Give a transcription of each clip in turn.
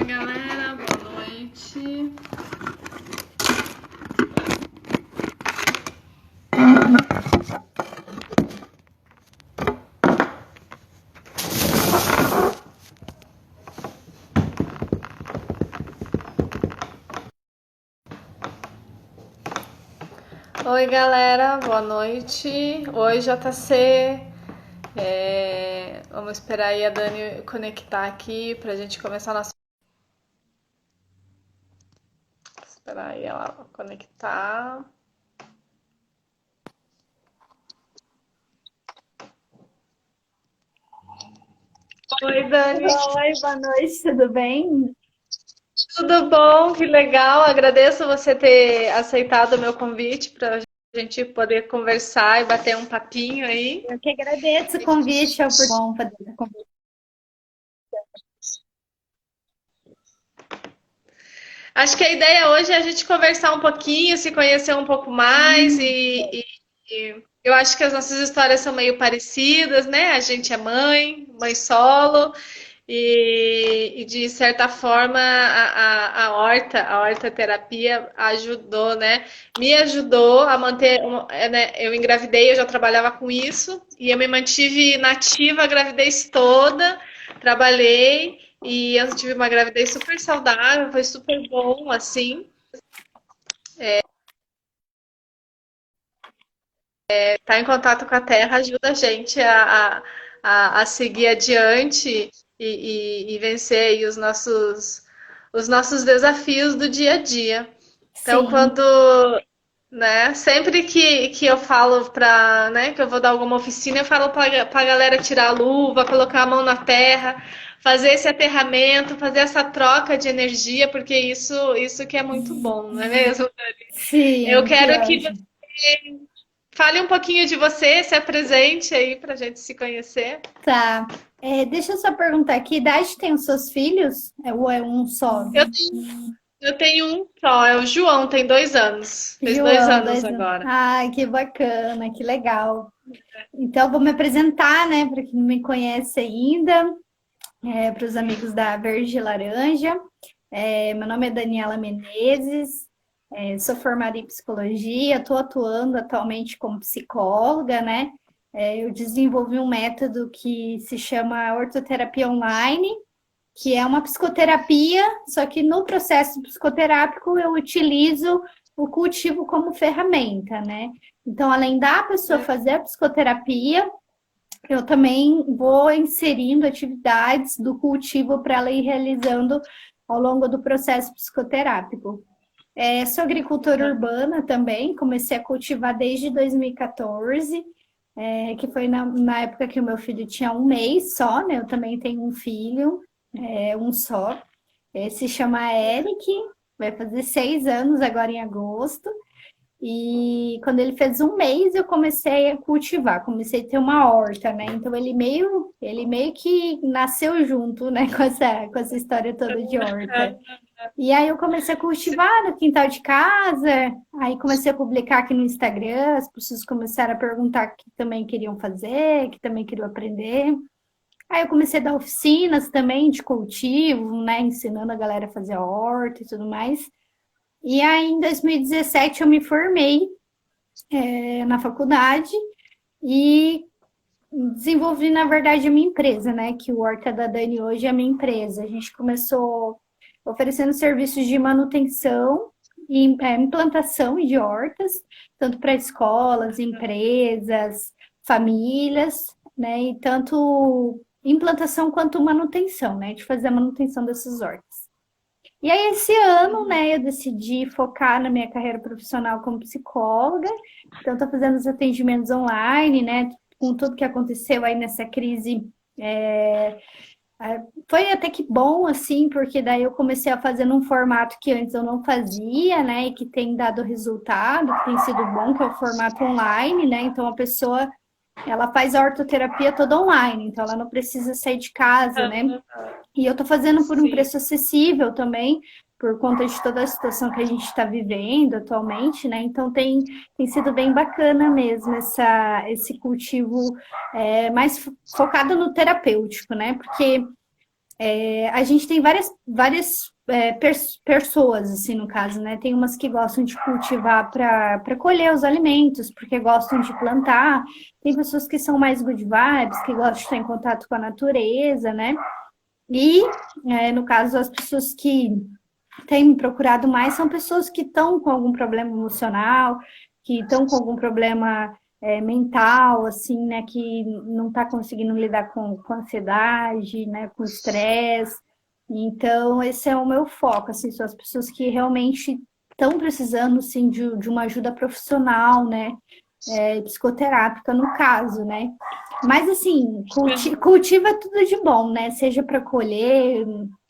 galera, boa noite. Oi, galera, boa noite. Oi, JC. Vamos esperar aí a Dani conectar aqui pra gente começar nosso. Esperar aí ela conectar. Oi, Dani. Oi, boa noite, tudo bem? Tudo bom? Que legal. Agradeço você ter aceitado o meu convite para a gente poder conversar e bater um papinho aí. Eu que agradeço o convite, é um bom poder conversar. Acho que a ideia hoje é a gente conversar um pouquinho, se conhecer um pouco mais e eu acho que as nossas histórias são meio parecidas, né? A gente é mãe solo e de certa forma a horta terapia ajudou, né? Me ajudou a manter, né? Eu engravidei, eu já trabalhava com isso e eu me mantive nativa a gravidez toda, trabalhei. E eu tive uma gravidez super saudável, foi super bom, assim. Estar em contato com a terra ajuda a gente a seguir adiante e vencer aí os nossos desafios do dia a dia. Então, Sim, né, sempre que eu falo para, né, que eu vou dar alguma oficina, eu falo para a galera tirar a luva, colocar a mão na terra, fazer esse aterramento, fazer essa troca de energia, porque isso que é muito bom, não é mesmo? Eu sim, que quero que ótimo. você fale um pouquinho de você, se apresente aí para a gente se conhecer. Tá. Deixa eu só perguntar, que idade tem os seus filhos? Ou é um só? Eu eu tenho um só, é o João, tem 2 anos. Fez dois João, anos 2 anos. agora. Ai, que bacana, que legal. Então, vou me apresentar, né, para quem não me conhece ainda, para os amigos da Verde e Laranja. Meu nome é Daniela Menezes, sou formada em psicologia, estou atuando atualmente como psicóloga, né? Eu desenvolvi um método que se chama ortoterapia online, que é uma psicoterapia, só que no processo psicoterápico eu utilizo o cultivo como ferramenta, né? Então, além da pessoa fazer a psicoterapia, eu também vou inserindo atividades do cultivo para ela ir realizando ao longo do processo psicoterápico. Sou agricultora urbana também, comecei a cultivar desde 2014, que foi na época que o meu filho tinha um mês só, né? Eu também tenho um filho, um só. Se chama Eric, vai fazer 6 anos agora em agosto. E quando ele fez um mês, eu comecei a cultivar, comecei a ter uma horta, né? Então ele meio que nasceu junto, né, com essa história toda de horta. E aí eu comecei a cultivar no quintal de casa, aí comecei a publicar aqui no Instagram, as pessoas começaram a perguntar o que também queriam fazer, que também queriam aprender. Aí eu comecei a dar oficinas também de cultivo, né, ensinando a galera a fazer horta e tudo mais. E aí em 2017 eu me formei na faculdade e desenvolvi, na verdade, a minha empresa, né? Que o Horta da Dani hoje é a minha empresa. A gente começou oferecendo serviços de manutenção e implantação de hortas, tanto para escolas, empresas, famílias, né? E tanto implantação quanto manutenção, né? De fazer a manutenção dessas hortas. E aí, esse ano, né, eu decidi focar na minha carreira profissional como psicóloga. Então, estou fazendo os atendimentos online, né, com tudo que aconteceu aí nessa crise. é, Foi até que bom, assim, porque daí eu comecei a fazer num formato que antes eu não fazia, né, e que tem dado resultado, que tem sido bom, que é o formato online, né. Então, a pessoa, ela faz a ortoterapia toda online, então ela não precisa sair de casa, né. E eu tô fazendo por um Sim. preço acessível também, por conta de toda a situação que a gente está vivendo atualmente, né? Então tem sido bem bacana mesmo esse cultivo mais focado no terapêutico, né? Porque A gente tem várias pessoas, assim, no caso, né? Tem umas que gostam de cultivar para colher os alimentos, porque gostam de plantar. Tem pessoas que são mais good vibes, que gostam de estar em contato com a natureza, né? E, no caso, as pessoas que têm me procurado mais são pessoas que estão com algum problema emocional, que estão com algum problema mental, assim, né, que não está conseguindo lidar com ansiedade, né, com estresse. Então, esse é o meu foco, assim, são as pessoas que realmente estão precisando, assim, de uma ajuda profissional, né, psicoterápica no caso, né. Mas, assim, cultiva tudo de bom, né, seja para colher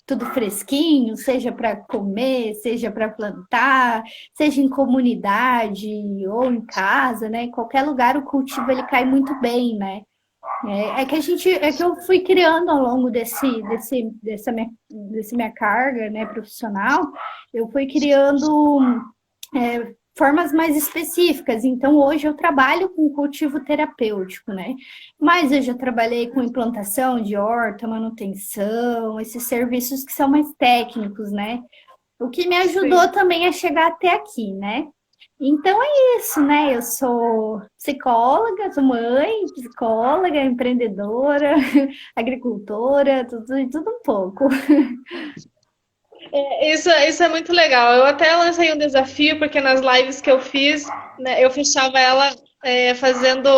tudo fresquinho, seja para comer, seja para plantar, seja em comunidade ou em casa, né? Em qualquer lugar o cultivo ele cai muito bem, né? É que eu fui criando ao longo dessa minha carga, né, profissional, eu fui criando formas mais específicas. Então, hoje eu trabalho com cultivo terapêutico, né? Mas eu já trabalhei com implantação de horta, manutenção, esses serviços que são mais técnicos, né? O que me ajudou Sim. também a chegar até aqui, né? Então é isso, né? Eu sou psicóloga, sou mãe, psicóloga, empreendedora, agricultora, tudo um pouco. Isso é muito legal. Eu até lancei um desafio, porque nas lives que eu fiz, né, eu fechava ela fazendo,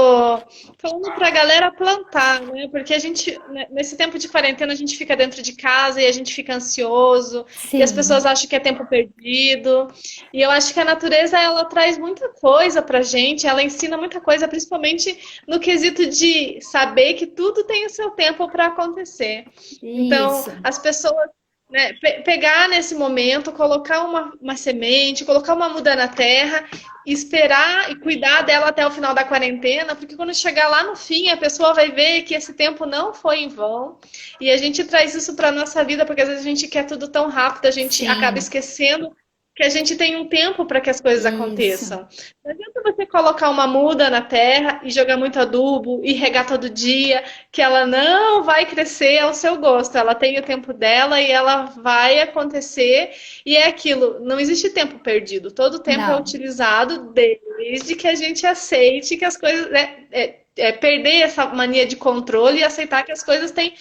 falando para a galera plantar, né? Porque a gente, né, nesse tempo de quarentena, a gente fica dentro de casa e a gente fica ansioso, e as Sim, pessoas acham que é tempo perdido. E eu acho que a natureza, ela traz muita coisa pra gente, ela ensina muita coisa, principalmente no quesito de saber que tudo tem o seu tempo para acontecer. Então, isso. as pessoas, né, pegar nesse momento, colocar uma semente, colocar uma muda na terra, esperar e cuidar dela até o final da quarentena, porque quando chegar lá no fim, a pessoa vai ver que esse tempo não foi em vão. E a gente traz isso para nossa vida, porque às vezes a gente quer tudo tão rápido, a gente acaba Sim, esquecendo que a gente tem um tempo para que as coisas isso. aconteçam. Não adianta você colocar uma muda na terra e jogar muito adubo e regar todo dia, que ela não vai crescer ao seu gosto. Ela tem o tempo dela e ela vai acontecer. E é aquilo, não existe tempo perdido. Todo tempo é Não, utilizado desde que a gente aceite que as coisas. Perder essa mania de controle e aceitar que as coisas têm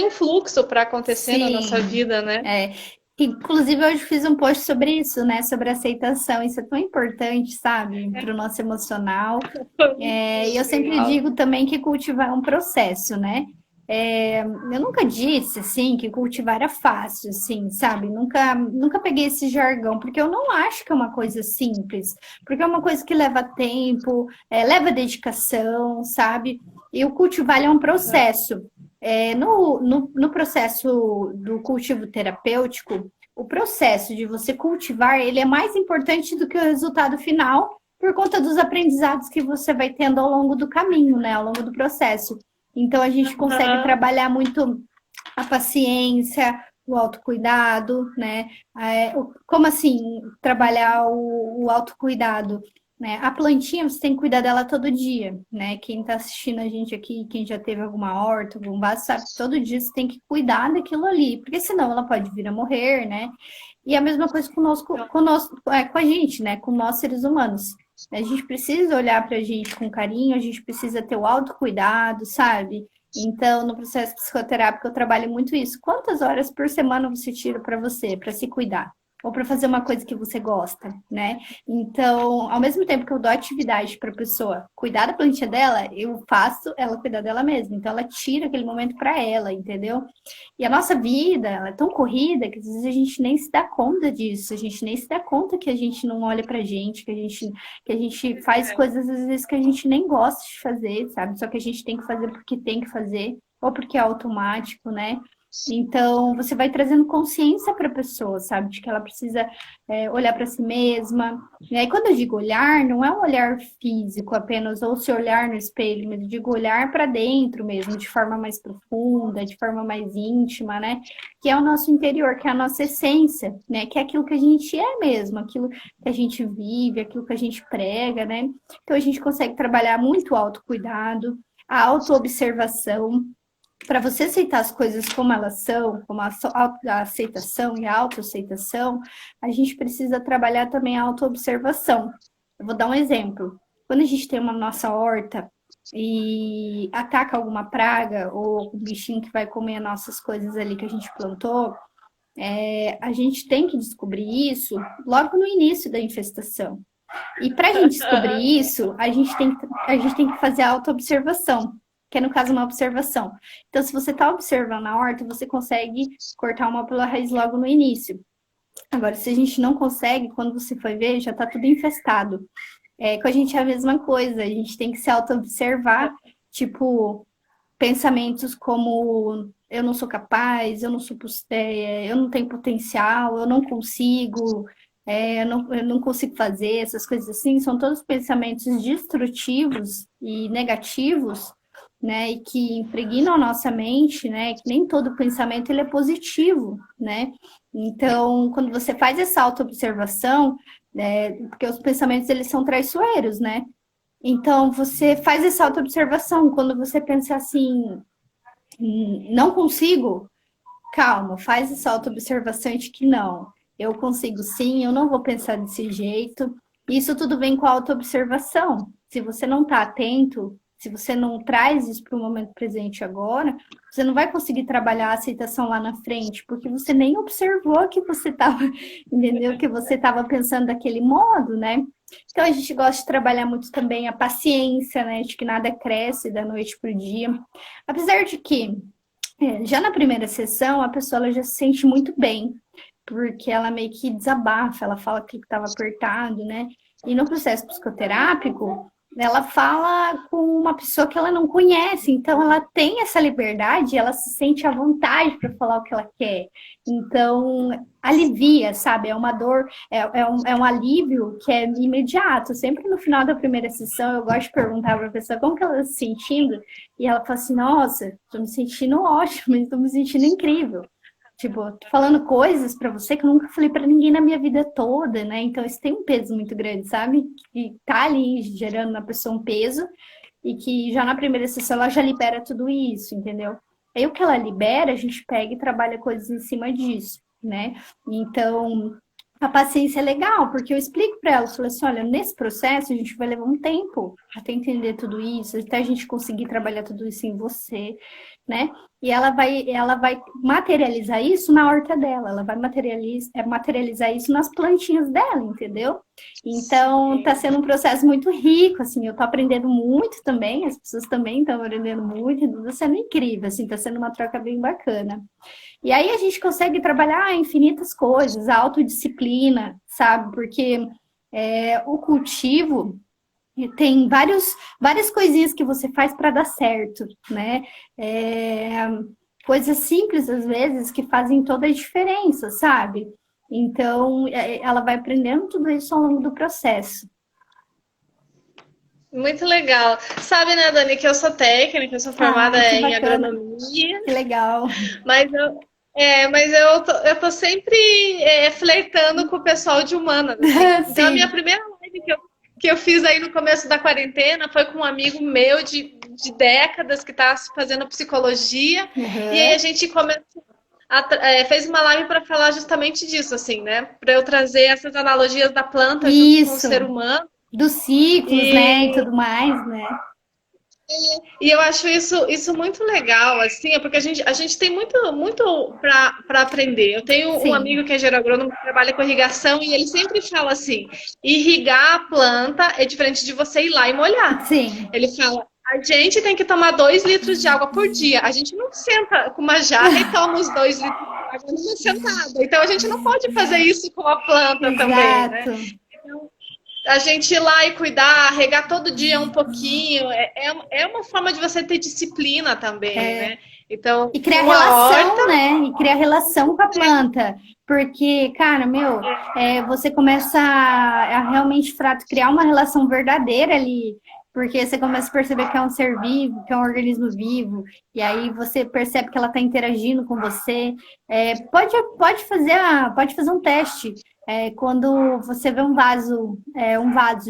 um fluxo para acontecer na nossa sim. vida, né? É. Inclusive, hoje fiz um post sobre isso, né? Sobre aceitação. Isso é tão importante, sabe? Para o nosso emocional. Foi muito E eu sempre legal. digo também que cultivar é um processo, né? Eu nunca disse, assim, que cultivar era fácil, assim, sabe? Nunca peguei esse jargão, porque eu não acho que é uma coisa simples, porque é uma coisa que leva tempo, leva dedicação, sabe? E o cultivar ele é um processo. No processo do cultivo terapêutico, o processo de você cultivar, ele é mais importante do que o resultado final, por conta dos aprendizados que você vai tendo ao longo do caminho, né? Ao longo do processo. Então, a gente consegue Aham. trabalhar muito a paciência, o autocuidado, né? Como assim trabalhar o autocuidado? Né? A plantinha, você tem que cuidar dela todo dia, né? Quem está assistindo a gente aqui, quem já teve alguma horta, algum vaso, sabe que todo dia você tem que cuidar daquilo ali, porque senão ela pode vir a morrer, né? E a mesma coisa com a gente, né? Com nós seres humanos. A gente precisa olhar para a gente com carinho, a gente precisa ter o autocuidado, sabe? Então, no processo psicoterápico, eu trabalho muito isso. Quantas horas por semana você tira para você, para se cuidar? Ou para fazer uma coisa que você gosta, né? Então, ao mesmo tempo que eu dou atividade para a pessoa cuidar da plantinha dela, eu faço ela cuidar dela mesma. Então, ela tira aquele momento para ela, entendeu? E a nossa vida, ela é tão corrida que às vezes a gente nem se dá conta disso, a gente nem se dá conta que a gente não olha pra gente, que a gente faz coisas às vezes que a gente nem gosta de fazer, sabe? Só que a gente tem que fazer porque tem que fazer, ou porque é automático, né? Então, você vai trazendo consciência para a pessoa, sabe? De que ela precisa olhar para si mesma. E aí, quando eu digo olhar, não é um olhar físico apenas, ou se olhar no espelho, mas eu digo olhar para dentro mesmo, de forma mais profunda, de forma mais íntima, né? Que é o nosso interior, que é a nossa essência, né? Que é aquilo que a gente é mesmo, aquilo que a gente vive, aquilo que a gente prega, né? Então, a gente consegue trabalhar muito o autocuidado, a autoobservação, para você aceitar as coisas como elas são, como a aceitação e a autoaceitação, a gente precisa trabalhar também a autoobservação. Eu vou dar um exemplo. Quando a gente tem uma nossa horta e ataca alguma praga ou um bichinho que vai comer as nossas coisas ali que a gente plantou, a gente tem que descobrir isso logo no início da infestação. E para a gente descobrir isso, a gente tem que fazer a autoobservação, que é, no caso, uma observação. Então, se você está observando a horta, você consegue cortar uma pela raiz logo no início. Agora, se a gente não consegue, quando você for ver, já está tudo infestado. Com a gente é a mesma coisa, a gente tem que se auto-observar, tipo, pensamentos como eu não sou capaz, eu não tenho potencial, eu não consigo, eu não consigo fazer, essas coisas assim, são todos pensamentos destrutivos e negativos, né, e que impregnam a nossa mente, né, que nem todo pensamento ele é positivo, né? Então, quando você faz essa auto-observação, porque os pensamentos eles são traiçoeiros, né? Então, você faz essa auto-observação. Quando você pensa assim, não consigo, calma, faz essa auto-observação de que não, eu consigo sim, eu não vou pensar desse jeito. Isso tudo vem com a auto-observação. Se você não está atento, se você não traz isso para o momento presente agora, você não vai conseguir trabalhar a aceitação lá na frente, porque você nem observou que você estava, entendeu? Que você estava pensando daquele modo, né? Então, a gente gosta de trabalhar muito também a paciência, né? De que nada cresce da noite para o dia. Apesar de que, já na primeira sessão, a pessoa ela já se sente muito bem, porque ela meio que desabafa, ela fala que estava apertado, né? E no processo psicoterápico, ela fala com uma pessoa que ela não conhece, então ela tem essa liberdade, ela se sente à vontade para falar o que ela quer. Então, alivia, sabe? É uma dor, é um alívio que é imediato. Sempre no final da primeira sessão, eu gosto de perguntar para a pessoa como que ela está se sentindo, e ela fala assim, nossa, estou me sentindo ótimo, estou me sentindo incrível. Tipo, tô falando coisas pra você que eu nunca falei pra ninguém na minha vida toda, né? Então isso tem um peso muito grande, sabe? Que tá ali gerando na pessoa um peso e que já na primeira sessão ela já libera tudo isso, entendeu? Aí o que ela libera, a gente pega e trabalha coisas em cima disso, né? Então, a paciência é legal, porque eu explico para ela, eu falo assim, olha, nesse processo a gente vai levar um tempo até entender tudo isso, até a gente conseguir trabalhar tudo isso em você, né? E ela vai materializar isso na horta dela, ela vai materializar isso nas plantinhas dela, entendeu? Então, tá sendo um processo muito rico, assim, eu tô aprendendo muito também, as pessoas também estão aprendendo muito, então tá sendo incrível, assim, tá sendo uma troca bem bacana. E aí a gente consegue trabalhar infinitas coisas, a autodisciplina, sabe? Porque o cultivo tem várias coisinhas que você faz para dar certo, né? Coisas simples, às vezes, que fazem toda a diferença, sabe? Então, ela vai aprendendo tudo isso ao longo do processo. Muito legal. Sabe, né, Dani, que eu sou técnica, eu sou formada em agronomia. Que legal. Mas eu tô sempre flertando com o pessoal de humanas. Assim. Então, a minha primeira live que eu fiz aí no começo da quarentena foi com um amigo meu de décadas que está fazendo psicologia. Uhum. E aí a gente começou fez uma live para falar justamente disso, assim, né? Para eu trazer essas analogias da planta junto com o ser humano. Dos ciclos, né? E tudo mais, né? E eu acho isso muito legal, assim, porque a gente tem muito para aprender. Eu tenho um amigo que é engenheiro agrônomo que trabalha com irrigação e ele sempre fala assim: irrigar a planta é diferente de você ir lá e molhar. Sim. Ele fala: a gente tem que tomar 2 litros de água por dia. A gente não senta com uma jarra e toma os 2 litros de água numa sentada. Então a gente não pode fazer isso com a planta também, né? Então, a gente ir lá e cuidar, regar todo dia um pouquinho, é uma forma de você ter disciplina também, né? Então, e criar relação, né? E criar relação com a planta. Porque, cara, você começa a realmente criar uma relação verdadeira ali. Porque você começa a perceber que é um ser vivo, que é um organismo vivo. E aí você percebe que ela está interagindo com você. Pode fazer um teste. Quando você vê um vaso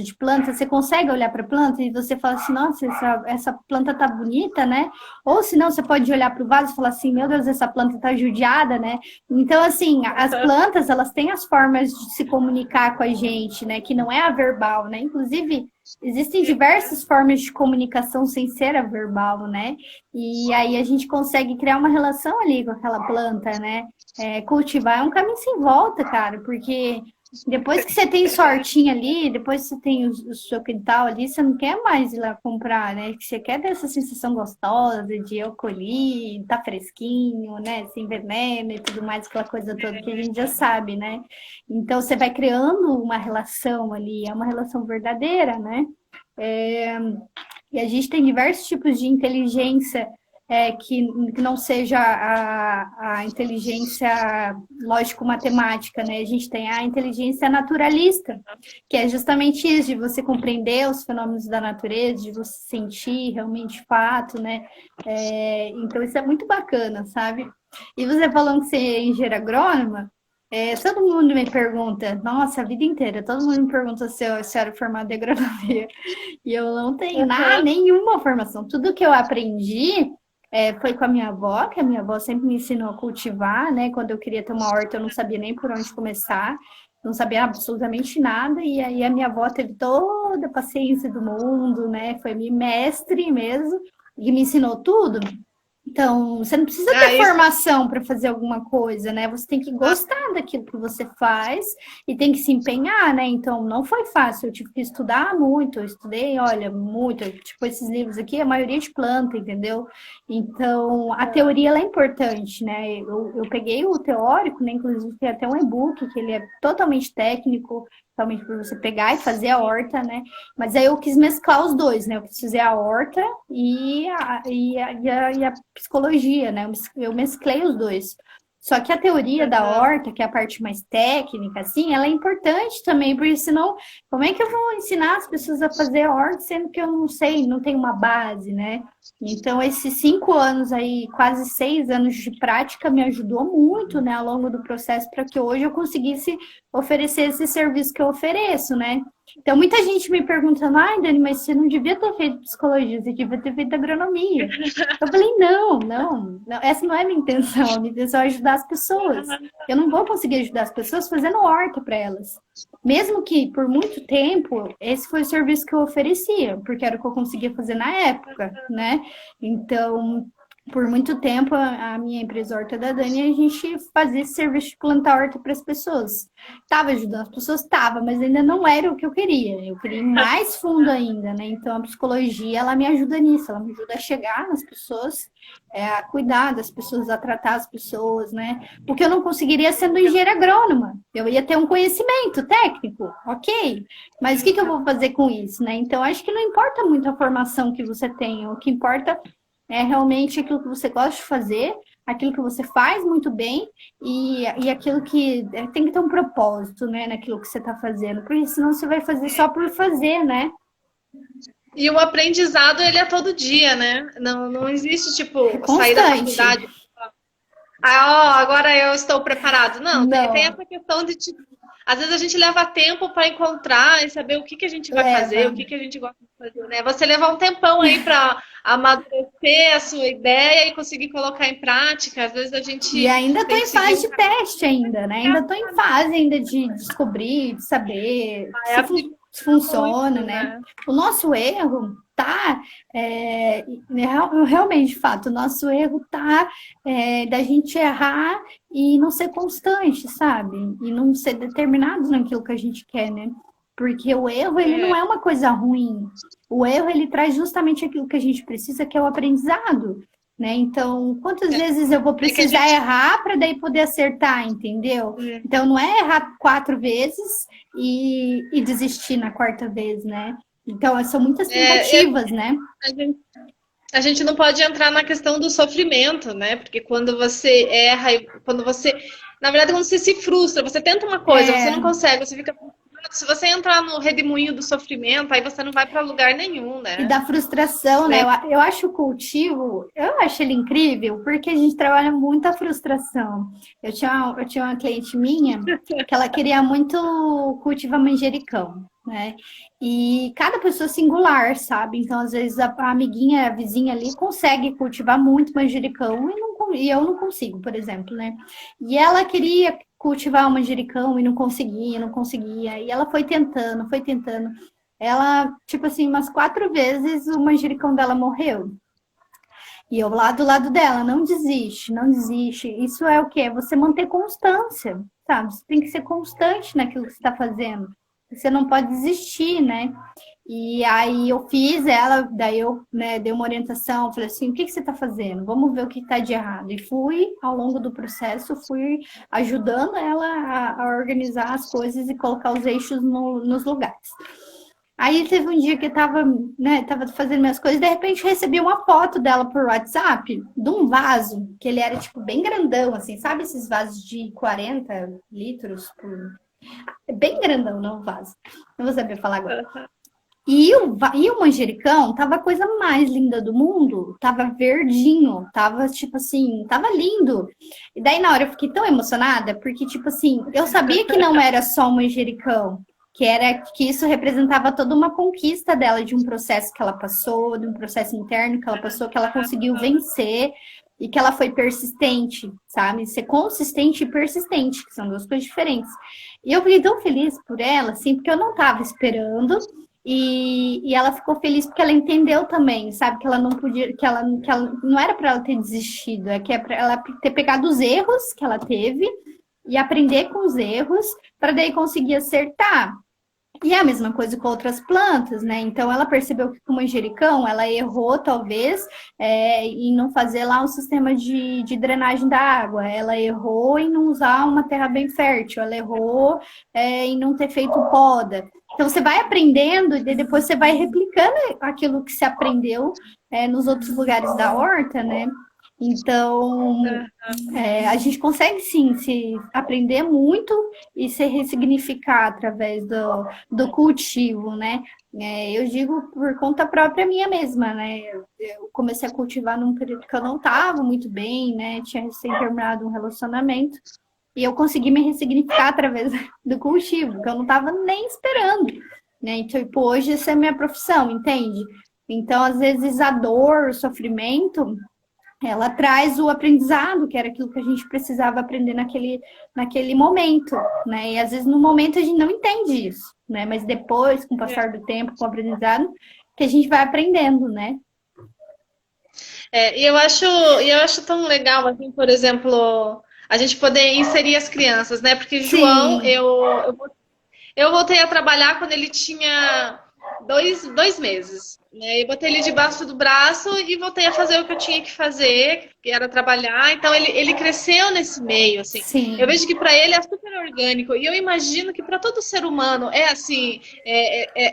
de planta, você consegue olhar para a planta e você fala assim, nossa, essa planta tá bonita, né? Ou se não, você pode olhar para o vaso e falar assim, meu Deus, essa planta tá judiada, né? Então, assim, as plantas, elas têm as formas de se comunicar com a gente, né? Que não é a verbal, né? Inclusive, existem diversas formas de comunicação sem ser a verbal, né? E aí a gente consegue criar uma relação ali com aquela planta, né? Cultivar é um caminho sem volta, cara, porque depois que você tem sua hortinha ali, depois que você tem o seu quintal ali, você não quer mais ir lá comprar, né? Você quer ter essa sensação gostosa de eu colhi, tá fresquinho, né? Sem veneno e tudo mais, aquela coisa toda que a gente já sabe, né? Então você vai criando uma relação ali, é uma relação verdadeira, né? É, e a gente tem diversos tipos de inteligência que não seja a inteligência lógico-matemática, né? A gente tem a inteligência naturalista, que é justamente isso, de você compreender os fenômenos da natureza, de você sentir realmente fato, né? Então isso é muito bacana, sabe? E você falando que você é engenheira agrônoma, todo mundo me pergunta, nossa, a vida inteira, todo mundo me pergunta se eu era formada em agronomia. E eu não tenho nenhuma formação. Tudo que eu aprendi foi com a minha avó, que a minha avó sempre me ensinou a cultivar, né? Quando eu queria ter uma horta, eu não sabia nem por onde começar, não sabia absolutamente nada. E aí a minha avó teve toda a paciência do mundo, né? Foi minha mestre mesmo, e me ensinou tudo. Então, você não precisa ter formação para fazer alguma coisa, né? Você tem que gostar daquilo que você faz e tem que se empenhar, né? Então, não foi fácil, eu tive que estudar muito, eu estudei, olha, muito, tipo, esses livros aqui, a maioria de planta, entendeu? Então, a teoria, ela é importante, né? Eu peguei o teórico, né? Inclusive, tem até um e-book que ele é totalmente técnico, totalmente para você pegar e fazer a horta, né? Mas aí eu quis mesclar os dois, né? Eu quis fazer a horta e a psicologia, né? Eu mesclei os dois. Só que a teoria da horta, que é a parte mais técnica, assim, ela é importante também, porque senão, como é que eu vou ensinar as pessoas a fazer horta, sendo que eu não sei, não tenho uma base, né? Então, esses 5 anos aí, quase 6 anos de prática, me ajudou muito, né, ao longo do processo, para que hoje eu conseguisse oferecer esse serviço que eu ofereço, né? Então, muita gente me perguntando, ai, Dani, mas você não devia ter feito psicologia, você devia ter feito agronomia. Eu falei, não, essa não é a minha intenção. A minha intenção é ajudar as pessoas. Eu não vou conseguir ajudar as pessoas fazendo horta para elas. Mesmo que, por muito tempo, esse foi o serviço que eu oferecia, porque era o que eu conseguia fazer na época, né? Então, por muito tempo, a minha empresa Horta da Dani, a gente fazia esse serviço de plantar horta para as pessoas. Estava ajudando as pessoas? Estava, mas ainda não era o que eu queria. Eu queria ir mais fundo ainda, né? Então, a psicologia, ela me ajuda nisso. Ela me ajuda a chegar nas pessoas, a cuidar das pessoas, a tratar as pessoas, né? Porque eu não conseguiria sendo engenheira agrônoma. Eu ia ter um conhecimento técnico, ok? Mas o que eu vou fazer com isso, né? Então, acho que não importa muito a formação que você tem. O que importa é realmente aquilo que você gosta de fazer, aquilo que você faz muito bem e aquilo que tem que ter um propósito, né, naquilo que você está fazendo, porque senão você vai fazer só por fazer, né? E o aprendizado, ele é todo dia, né? Não existe, tipo, sair da faculdade. Agora eu estou preparado. Não. Tem essa questão de, tipo, às vezes a gente leva tempo para encontrar e saber o que a gente vai fazer, o que a gente gosta de fazer, né? Você levar um tempão aí para amadurecer a sua ideia e conseguir colocar em prática. Às vezes a gente... E ainda estou em fase de teste ainda, né? Ainda estou em fase ainda de descobrir, de saber se funciona, né? O nosso erro tá, realmente, de fato, o nosso erro tá da gente errar e não ser constante, sabe? E não ser determinado naquilo que a gente quer, né? Porque o erro, ele não é uma coisa ruim. O erro, ele traz justamente aquilo que a gente precisa, que é o aprendizado, né? Então, quantas vezes eu vou precisar errar para daí poder acertar, entendeu? Então, não é errar 4 vezes e desistir na 4ª vez, né? Então, são muitas tentativas, né? A gente não pode entrar na questão do sofrimento, né? Porque quando você erra, quando você... Na verdade, quando você se frustra, você tenta uma coisa, você não consegue, você fica... Se você entrar no redemoinho do sofrimento, aí você não vai para lugar nenhum, E né? da frustração, né? Eu acho o cultivo, eu acho ele incrível, porque a gente trabalha muito a frustração. Eu tinha uma cliente minha que ela queria muito cultivar manjericão, né? E cada pessoa é singular, sabe? Então, às vezes, a amiguinha, a vizinha ali consegue cultivar muito manjericão e eu não consigo, por exemplo, né? E ela queria cultivar o manjericão e não conseguia, não conseguia. E ela foi tentando, foi tentando. Ela, tipo assim, umas 4 vezes o manjericão dela morreu. E eu lá do lado dela, não desiste, não desiste. Isso é o quê? É você manter constância, sabe? Você tem que ser constante naquilo que você está fazendo. Você não pode desistir, né? E aí eu fiz ela, daí eu, né, dei uma orientação, falei assim, o que você está fazendo? Vamos ver o que está de errado. E fui, ao longo do processo, fui ajudando ela a organizar as coisas e colocar os eixos nos lugares. Aí teve um dia que eu tava, né, tava fazendo minhas coisas, e de repente recebi uma foto dela por WhatsApp, de um vaso, que ele era, tipo, bem grandão, assim, sabe esses vasos de 40 litros por... Bem grandão, não o vaso. Não vou saber falar agora. E o manjericão tava a coisa mais linda do mundo, tava verdinho, tava tipo assim, tava lindo. E daí na hora eu fiquei tão emocionada, porque tipo assim, eu sabia que não era só o manjericão, que isso representava toda uma conquista dela, de um processo que ela passou, de um processo interno que ela passou, que ela conseguiu vencer e que ela foi persistente, sabe? Ser consistente e persistente, que são duas coisas diferentes. E eu fiquei tão feliz por ela, assim, porque eu não estava esperando. E ela ficou feliz porque ela entendeu também, sabe? Que ela não podia, que ela não era para ela ter desistido, é que é para ela ter pegado os erros que ela teve e aprender com os erros para daí conseguir acertar. E é a mesma coisa com outras plantas, né? Então ela percebeu que com o manjericão ela errou, talvez, em não fazer lá um sistema de drenagem da água. Ela errou em não usar uma terra bem fértil, ela errou, em não ter feito poda. Então você vai aprendendo e depois você vai replicando aquilo que se aprendeu, nos outros lugares da horta, né? Então, a gente consegue sim se aprender muito e se ressignificar através do cultivo, né? Eu digo por conta própria minha mesma, né? Eu comecei a cultivar num período que eu não estava muito bem, né? Tinha recém terminado um relacionamento e eu consegui me ressignificar através do cultivo, que eu não estava nem esperando, né? Então, tipo, hoje essa é a minha profissão, entende? Então, às vezes a dor, o sofrimento ela traz o aprendizado, que era aquilo que a gente precisava aprender naquele momento, né? E às vezes no momento a gente não entende isso, né? Mas depois, com o passar do tempo, com o aprendizado, que a gente vai aprendendo, né? E eu acho tão legal, assim, por exemplo, a gente poder inserir as crianças, né? Porque João, Sim. eu voltei a trabalhar quando ele tinha 2 meses, né? Eu botei ele debaixo do braço e voltei a fazer o que eu tinha que fazer, que era trabalhar. Então ele cresceu nesse meio, assim. Eu Sim. vejo que para ele é super orgânico e eu imagino que para todo ser humano é assim,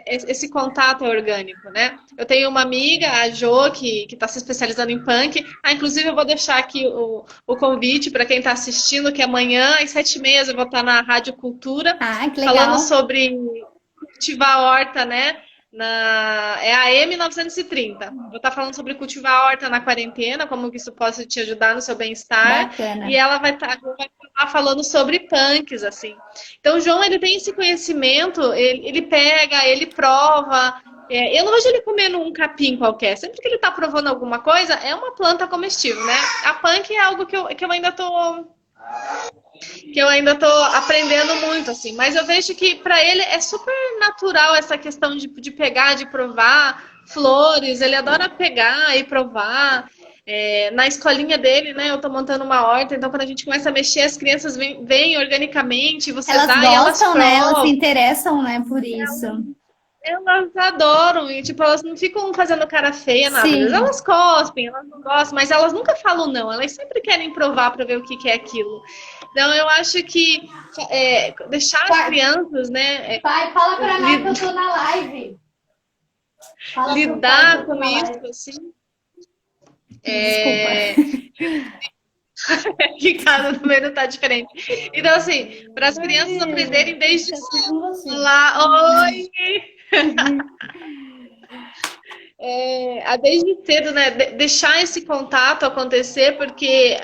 esse contato é orgânico, né? Eu tenho uma amiga, a Jo, que está se especializando em punk. Inclusive eu vou deixar aqui o convite para quem está assistindo, que amanhã às 7h30 eu vou estar na Rádio Cultura Ah, que falando legal. sobre cultivar a horta, né? É a M930. Vou estar falando sobre cultivar a horta na quarentena, como que isso pode te ajudar no seu bem-estar. E Bacana. ela vai estar falando sobre punks, assim. Então, o João, ele tem esse conhecimento, ele pega, ele prova. Eu não vejo ele comendo um capim qualquer. Sempre que ele está provando alguma coisa, é uma planta comestível, né? A punk é algo que eu ainda tô aprendendo muito, assim. Mas eu vejo que para ele é super natural essa questão de pegar, de provar flores. Ele adora pegar e provar. Na escolinha dele, né? Eu tô montando uma horta, então quando a gente começa a mexer, as crianças vêm organicamente, você Elas dá e elas gostam, né? Elas se provam. interessam, né, por isso. Elas adoram, e tipo, elas não ficam fazendo cara feia, nada. Às vezes Sim. elas cospem, elas não gostam, mas elas nunca falam não, elas sempre querem provar para ver o que é aquilo. Então eu acho que deixar as Pai, crianças, né, pai, fala pra Ná que eu tô na live. Fala pro pai que lidar eu tô com na isso, live. assim, Desculpa. Que casa também não tá diferente. Então, assim, para as crianças aprenderem desde Com você. lá, oi! Desde cedo, né? Deixar esse contato acontecer, porque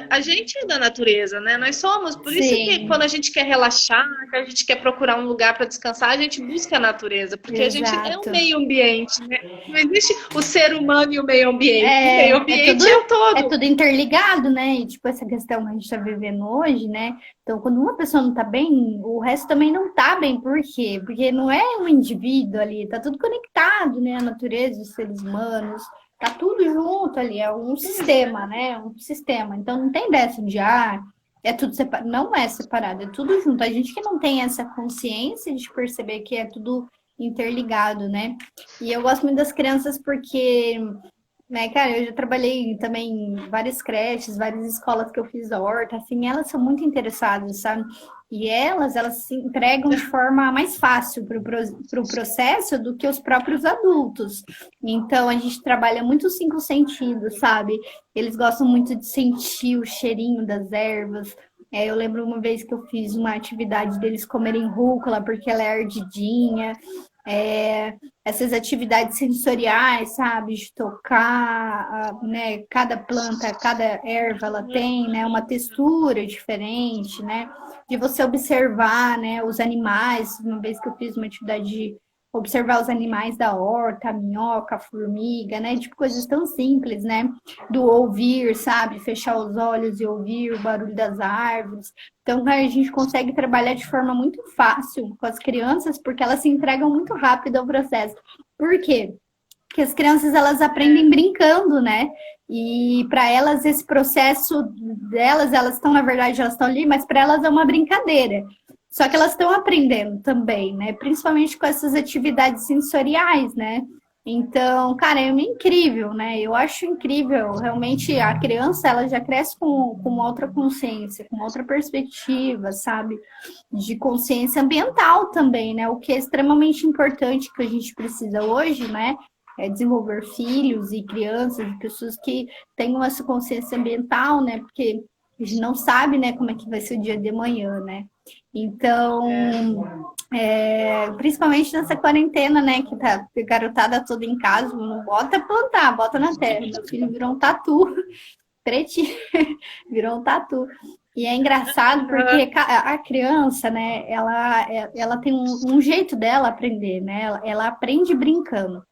a gente é da natureza, né? Nós somos. Por isso que Sim, quando a gente quer relaxar, que a gente quer procurar um lugar para descansar, a gente busca a natureza, porque a gente é um exato. meio ambiente, né? Não existe o ser humano e o meio ambiente. O meio É tudo, ambiente é é todo. tudo interligado, né? E tipo, essa questão que a gente está vivendo hoje, né? Então, quando uma pessoa não tá bem, o resto também não tá bem. Por quê? Porque não é um indivíduo ali, tá tudo conectado, né? A natureza, os seres humanos, tá tudo junto ali, é um sistema, né? Um sistema. Então, não tem dessa de, é tudo separado. Não é separado, é tudo junto. A gente que não tem essa consciência de perceber que é tudo interligado, né? E eu gosto muito das crianças porque né, cara, eu já trabalhei também em várias creches, várias escolas que eu fiz horta, assim, elas são muito interessadas, sabe? E elas se entregam de forma mais fácil para o processo do que os próprios adultos. Então, a gente trabalha muito os cinco sentidos, sabe? Eles gostam muito de sentir o cheirinho das ervas. Eu lembro uma vez que eu fiz uma atividade deles comerem rúcula, porque ela é ardidinha. Essas atividades sensoriais, sabe, de tocar, né, cada planta, cada erva, ela tem, né, uma textura diferente, né, de você observar, né, os animais, uma vez que eu fiz uma atividade de observar os animais da horta, a minhoca, a formiga, né, tipo coisas tão simples, né, do ouvir, sabe, fechar os olhos e ouvir o barulho das árvores. Então, a gente consegue trabalhar de forma muito fácil com as crianças, porque elas se entregam muito rápido ao processo. Por quê? Porque as crianças elas aprendem brincando, né? E para elas esse processo delas, elas estão na verdade elas estão ali, mas para elas é uma brincadeira. Só que elas estão aprendendo também, né? Principalmente com essas atividades sensoriais, né? Então, cara, é incrível, né? Eu acho incrível. Realmente, a criança, ela já cresce com uma outra consciência, com uma outra perspectiva, sabe? De consciência ambiental também, né? O que é extremamente importante que a gente precisa hoje, né? É desenvolver filhos e crianças, pessoas que tenham essa consciência ambiental, né? Porque a gente não sabe, né, como é que vai ser o dia de amanhã, né? Então, principalmente nessa quarentena, né, que tá a garotada toda em casa, não bota plantar, bota na terra. Meu filho virou um tatu, pretinho, virou um tatu. E é engraçado porque a criança, né, ela tem um jeito dela aprender, né? Ela aprende brincando.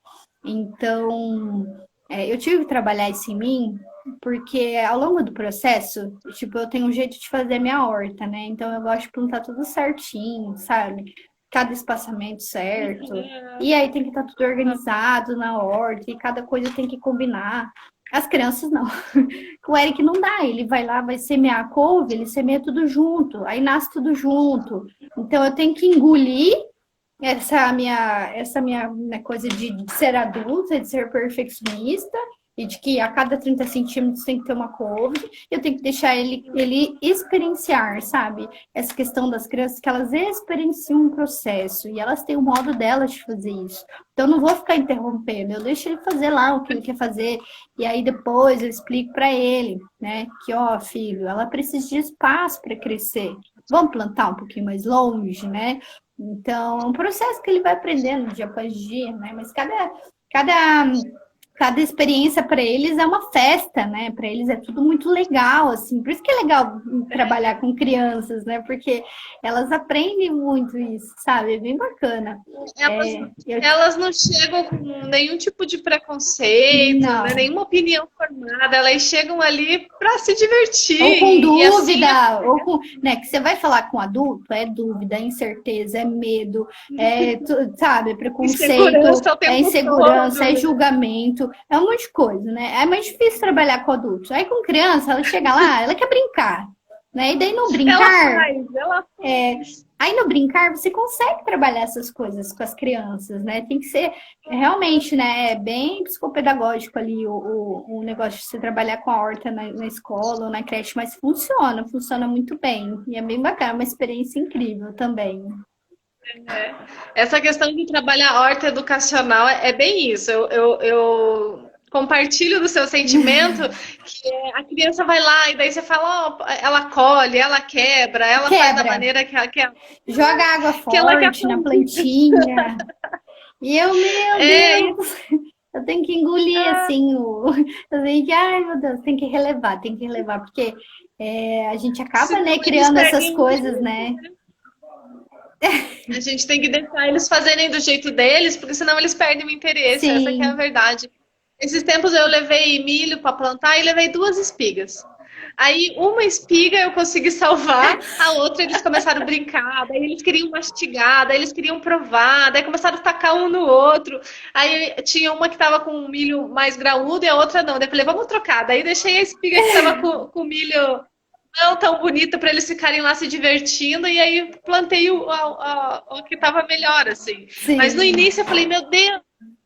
Então, eu tive que trabalhar isso em mim, porque ao longo do processo, tipo, eu tenho um jeito de fazer minha horta, né? Então eu gosto de plantar tudo certinho, sabe? Cada espaçamento certo. E aí tem que estar tudo organizado na horta, e cada coisa tem que combinar. As crianças não. O Eric não dá, ele vai lá, vai semear a couve, ele semeia tudo junto, aí nasce tudo junto. Então eu tenho que engolir essa minha coisa de ser adulta, de ser perfeccionista, e de que a cada 30 centímetros tem que ter uma couve, eu tenho que deixar ele experienciar, sabe? Essa questão das crianças, que elas experienciam um processo, e elas têm o modo delas de fazer isso. Então, eu não vou ficar interrompendo, eu deixo ele fazer lá o que ele quer fazer, e aí depois eu explico para ele, né? Que, ó, filho, ela precisa de espaço para crescer. Vamos plantar um pouquinho mais longe, né? Então, é um processo que ele vai aprendendo dia após dia, né? Mas cada, cada experiência para eles é uma festa, né? Para eles é tudo muito legal, assim. Por isso que é legal trabalhar com crianças, né? Porque elas aprendem muito isso, sabe? É bem bacana. Elas, elas não chegam com nenhum tipo de preconceito, né? Não. Nenhuma opinião formada. Elas chegam ali para se Ou divertir. com E assim, dúvida, ou com, né, que você vai falar com adulto, é dúvida, é incerteza, é medo, sabe, é preconceito, insegurança o é tempo insegurança, é todo. julgamento, é um monte de coisa, né? É mais difícil trabalhar com adultos. Aí com criança, ela chega lá, ela quer brincar, né? E daí no brincar, Ela faz. aí no brincar você consegue trabalhar essas coisas com as crianças, né? Tem que ser realmente, né? É bem psicopedagógico ali o negócio de você trabalhar com a horta na escola ou na creche, mas funciona muito bem. E é bem bacana, uma experiência incrível também. Essa questão de trabalhar a horta educacional é bem isso. Eu compartilho do seu sentimento, que a criança vai lá e daí você fala, ó, ela colhe, ela quebra, ela faz da maneira que ela quer. Joga água forte na plantinha. E eu, meu Deus, eu tenho que engolir assim eu tenho que, ai meu Deus, tem que relevar, porque a gente acaba, né, criando essas coisas, né? A gente tem que deixar eles fazerem do jeito deles, porque senão eles perdem o interesse. Essa que é a verdade. Esses tempos eu levei milho para plantar e levei 2 espigas. Aí uma espiga eu consegui salvar, a outra eles começaram a brincar, daí eles queriam mastigar, daí eles queriam provar, daí começaram a tacar um no outro. Aí tinha uma que tava com o milho mais graúdo e a outra não. Daí eu falei, vamos trocar. Daí deixei a espiga que tava com o milho não tão bonita para eles ficarem lá se divertindo, e aí plantei o que tava melhor, assim. Sim. Mas no início eu falei, meu Deus,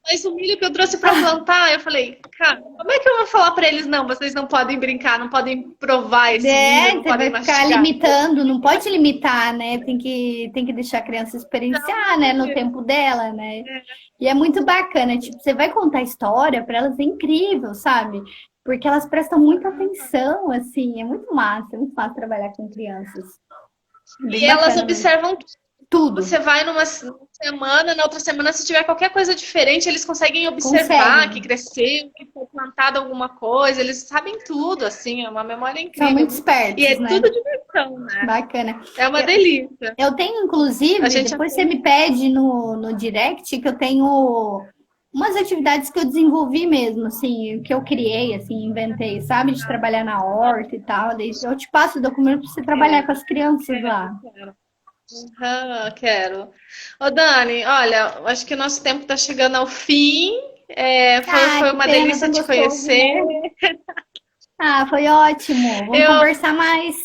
mas o milho que eu trouxe para plantar, eu falei, cara, como é que eu vou falar para eles, não, vocês não podem brincar, não podem provar esse milho, não podem vai ficar limitando, não pode limitar, né? Tem que deixar a criança experienciar, né, no tempo dela, né? E é muito bacana, tipo, você vai contar história para elas, é incrível, sabe? Porque elas prestam muita atenção, assim, é muito massa trabalhar com crianças. E elas observam tudo. Você vai numa semana, na outra semana, se tiver qualquer coisa diferente, eles conseguem observar que cresceu, que foi plantada alguma coisa, eles sabem tudo, assim, é uma memória incrível. São muito espertos, e é né? tudo diversão, né? Bacana. É uma delícia. Eu tenho, inclusive, depois você me pede no direct, que eu tenho umas atividades que eu desenvolvi mesmo, assim, que eu criei, assim, inventei, sabe? De trabalhar na horta e tal. Daí eu te passo o documento para você trabalhar com as crianças lá. Quero. Ô, Dani, olha, acho que o nosso tempo está chegando ao fim. Foi uma delícia te conhecer. Né? Foi ótimo. Vamos conversar mais.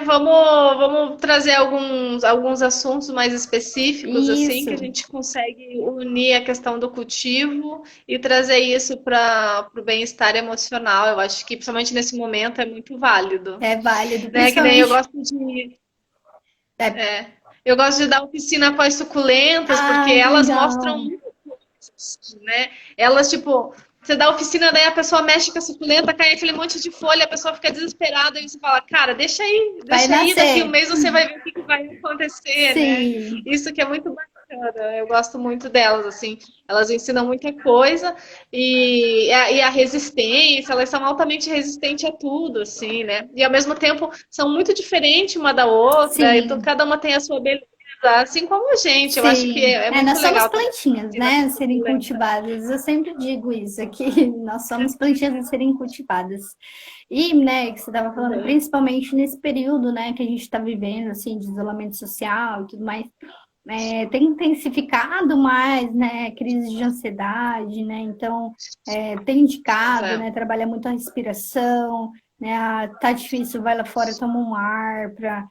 Vamos trazer alguns assuntos mais específicos, assim, que a gente consegue unir a questão do cultivo e trazer isso para o bem-estar emocional. Eu acho que, principalmente nesse momento, é muito válido. É válido. Né? Que nem eu gosto de... Eu gosto de dar oficina com as suculentas, porque elas mostram muito, né? Elas, tipo... Você dá oficina, daí a pessoa mexe com a suculenta, cai aquele monte de folha, a pessoa fica desesperada e você fala, cara, deixa aí, daqui um mês você vai ver o que vai acontecer, né? Isso que é muito bacana, eu gosto muito delas, assim, elas ensinam muita coisa e a resistência, elas são altamente resistentes a tudo, assim, né? E ao mesmo tempo são muito diferentes uma da outra, então cada uma tem a sua beleza. Assim como a gente, eu acho que é muito nós legal. Nós somos plantinhas, né, a serem cultivadas. Eu sempre digo isso aqui, nós somos plantinhas a serem cultivadas. E, né, que você estava falando, principalmente nesse período, né, que a gente está vivendo, assim, de isolamento social e tudo mais, tem intensificado mais, né, crise de ansiedade, né, então tem indicado, né, trabalhar muito a respiração, né, tá difícil, vai lá fora, toma um ar para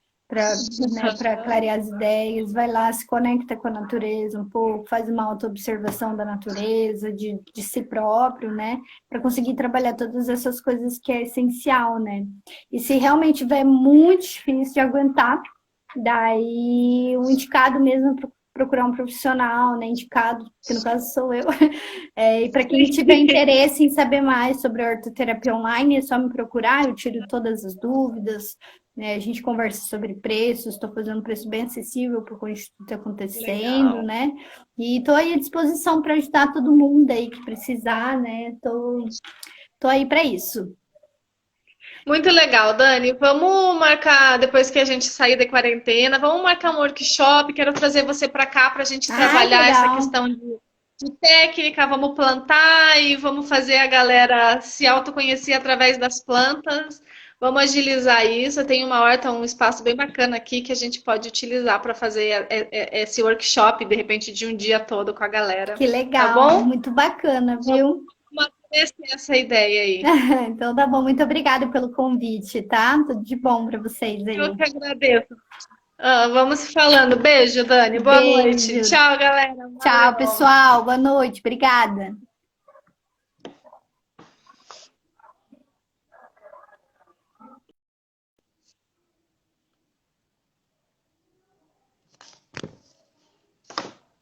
clarear as ideias, vai lá, se conecta com a natureza um pouco, faz uma autoobservação da natureza, de si próprio, né? Para conseguir trabalhar todas essas coisas que é essencial, né? E se realmente tiver muito difícil de aguentar, daí o indicado mesmo é procurar um profissional, né? Indicado, que no caso sou eu. E para quem tiver interesse em saber mais sobre a hortoterapia online, é só me procurar, eu tiro todas as dúvidas. A gente conversa sobre preços, estou fazendo um preço bem acessível por conta de tudo que está acontecendo, né? E estou aí à disposição para ajudar todo mundo aí que precisar, né? Tô aí para isso. Muito legal, Dani. Vamos marcar, depois que a gente sair da quarentena, vamos marcar um workshop. Quero trazer você para cá para a gente trabalhar essa questão de técnica. Vamos plantar e vamos fazer a galera se autoconhecer através das plantas. Vamos agilizar isso. Eu tenho uma horta, um espaço bem bacana aqui que a gente pode utilizar para fazer esse workshop, de repente, de um dia todo com a galera. Que legal, tá bom? Muito bacana, viu? Vamos essa ideia aí. Então tá bom, muito obrigada pelo convite, tá? Tudo de bom para vocês aí. Eu que agradeço. Vamos falando. Beijo, Dani. Boa noite. Tchau, galera. Tchau, pessoal. Boa noite. Obrigada.